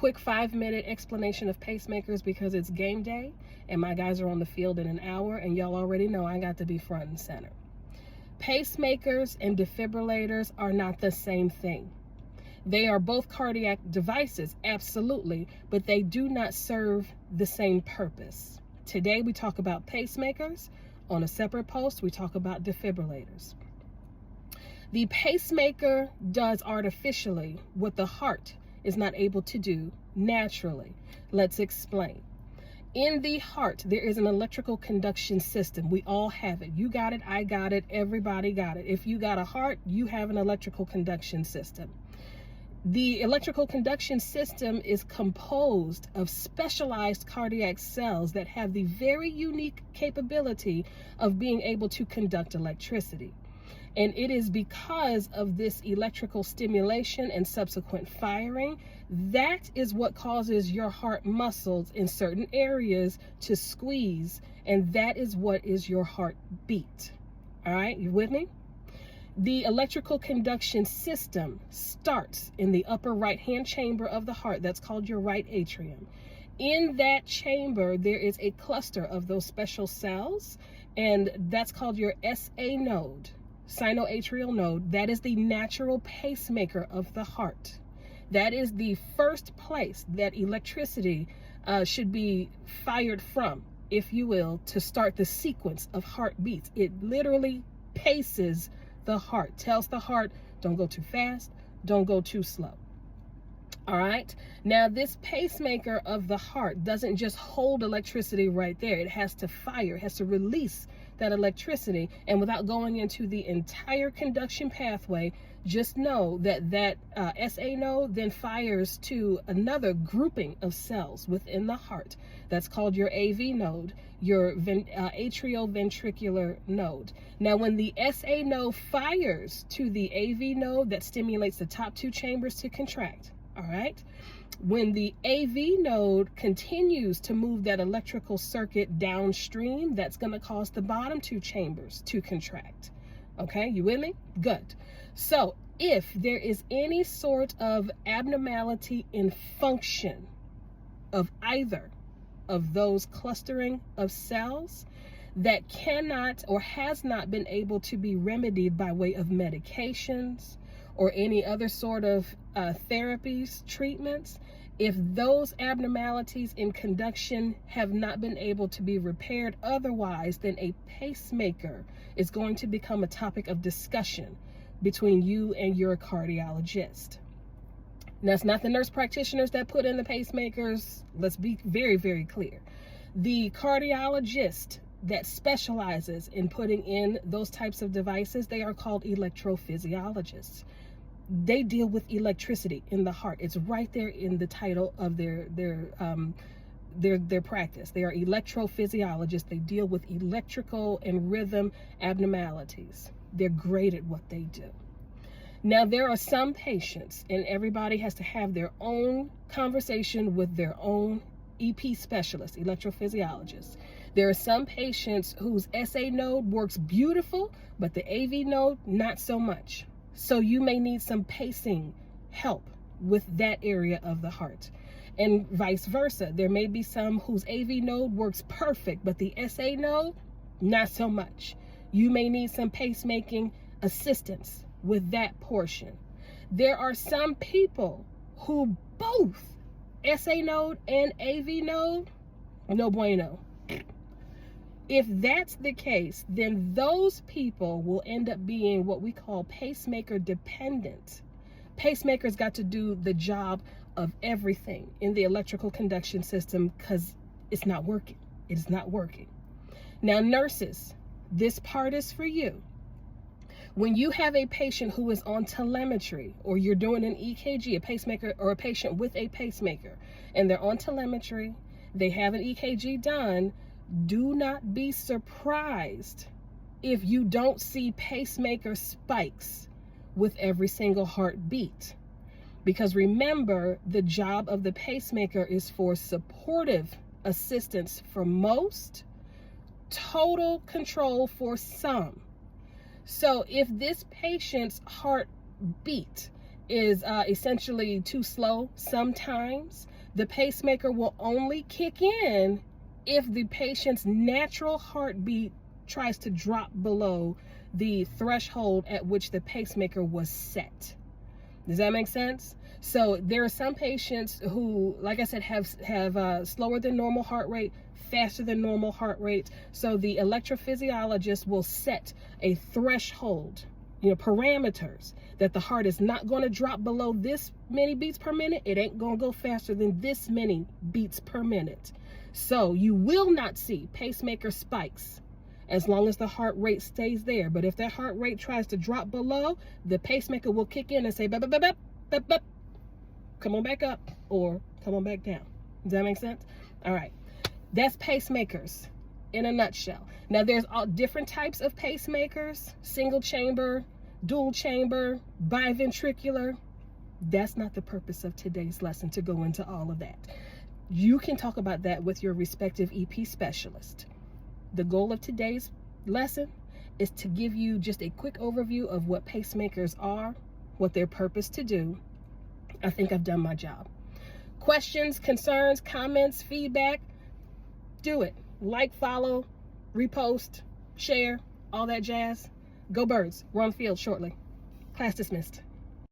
quick 5-minute explanation of pacemakers because it's game day and my guys are on the field in an hour, and y'all already know I got to be front and center. Pacemakers and defibrillators are not the same thing. They are both cardiac devices, absolutely, but they do not serve the same purpose. Today we talk about pacemakers. On a separate post, we talk about defibrillators. The pacemaker does artificially what the heart is not able to do naturally. Let's explain. In the heart, there is an electrical conduction system. We all have it. You got it, I got it, everybody got it. If you got a heart, you have an electrical conduction system. The electrical conduction system is composed of specialized cardiac cells that have the very unique capability of being able to conduct electricity. And it is because of this electrical stimulation and subsequent firing, that is what causes your heart muscles in certain areas to squeeze, and that is what is your heartbeat. All right, you with me? The electrical conduction system starts in the upper right-hand chamber of the heart. That's called your right atrium. In that chamber, there is a cluster of those special cells, and that's called your SA node, sinoatrial node. That is the natural pacemaker of the heart. That is the first place that electricity should be fired from, if you will, to start the sequence of heartbeats. It literally paces the heart, tells the heart, don't go too fast, don't go too slow. All right. Now, this pacemaker of the heart doesn't just hold electricity right there. It has to fire, it has to release that electricity. And without going into the entire conduction pathway, just know that that SA node then fires to another grouping of cells within the heart. That's called your AV node, your atrioventricular node. Now, when the SA node fires to the AV node, that stimulates the top two chambers to contract. All right. When the AV node continues to move that electrical circuit downstream, that's going to cause the bottom two chambers to contract. Okay, you with me? Good. So if there is any sort of abnormality in function of either of those clustering of cells that cannot or has not been able to be remedied by way of medications or any other sort of therapies, treatments, if those abnormalities in conduction have not been able to be repaired otherwise, then a pacemaker is going to become a topic of discussion between you and your cardiologist. Now, it's not the nurse practitioners that put in the pacemakers. Let's be very, very clear. The cardiologist that specializes in putting in those types of devices, they are called electrophysiologists. They deal with electricity in the heart. It's right there in the title of their practice. They are electrophysiologists. They deal with electrical and rhythm abnormalities. They're great at what they do. Now, there are some patients, and everybody has to have their own conversation with their own EP specialist, electrophysiologist. There are some patients whose SA node works beautiful, but the AV node, not so much. So you may need some pacing help with that area of the heart. And vice versa. There may be some whose AV node works perfect, but the SA node, not so much. You may need some pacemaking assistance with that portion. There are some people who both SA node and AV node, no bueno. If that's the case, then those people will end up being what we call pacemaker dependent. Pacemakers got to do the job of everything in the electrical conduction system because it's not working. It is not working. Now, nurses, this part is for you. When you have a patient who is on telemetry, or you're doing an EKG, a pacemaker, or a patient with a pacemaker, and they're on telemetry, they have an EKG done, do not be surprised if you don't see pacemaker spikes with every single heartbeat. Because remember, the job of the pacemaker is for supportive assistance for most, total control for some. So if this patient's heartbeat is essentially too slow sometimes, The pacemaker will only kick in if the patient's natural heartbeat tries to drop below the threshold at which the pacemaker was set. Does that make sense? So there are some patients who, like I said, have slower than normal heart rate, faster than normal heart rate. So the electrophysiologist will set a threshold, parameters, that the heart is not going to drop below this many beats per minute. It ain't going to go faster than this many beats per minute. So you will not see pacemaker spikes as long as the heart rate stays there. But if that heart rate tries to drop below, the pacemaker will kick in and say, bep, bep, bep, bep, bep. Come on back up or come on back down. Does that make sense? All right. That's pacemakers in a nutshell. Now, there's all different types of pacemakers: single chamber, dual chamber, biventricular. That's not the purpose of today's lesson, to go into all of that. You can talk about that with your respective EP specialist. The goal of today's lesson is to give you just a quick overview of what pacemakers are, what they're purposed to do. I think I've done my job. Questions, concerns, comments, feedback, do it. Like, follow, repost, share, all that jazz. Go Birds. We're on the field shortly. Class dismissed.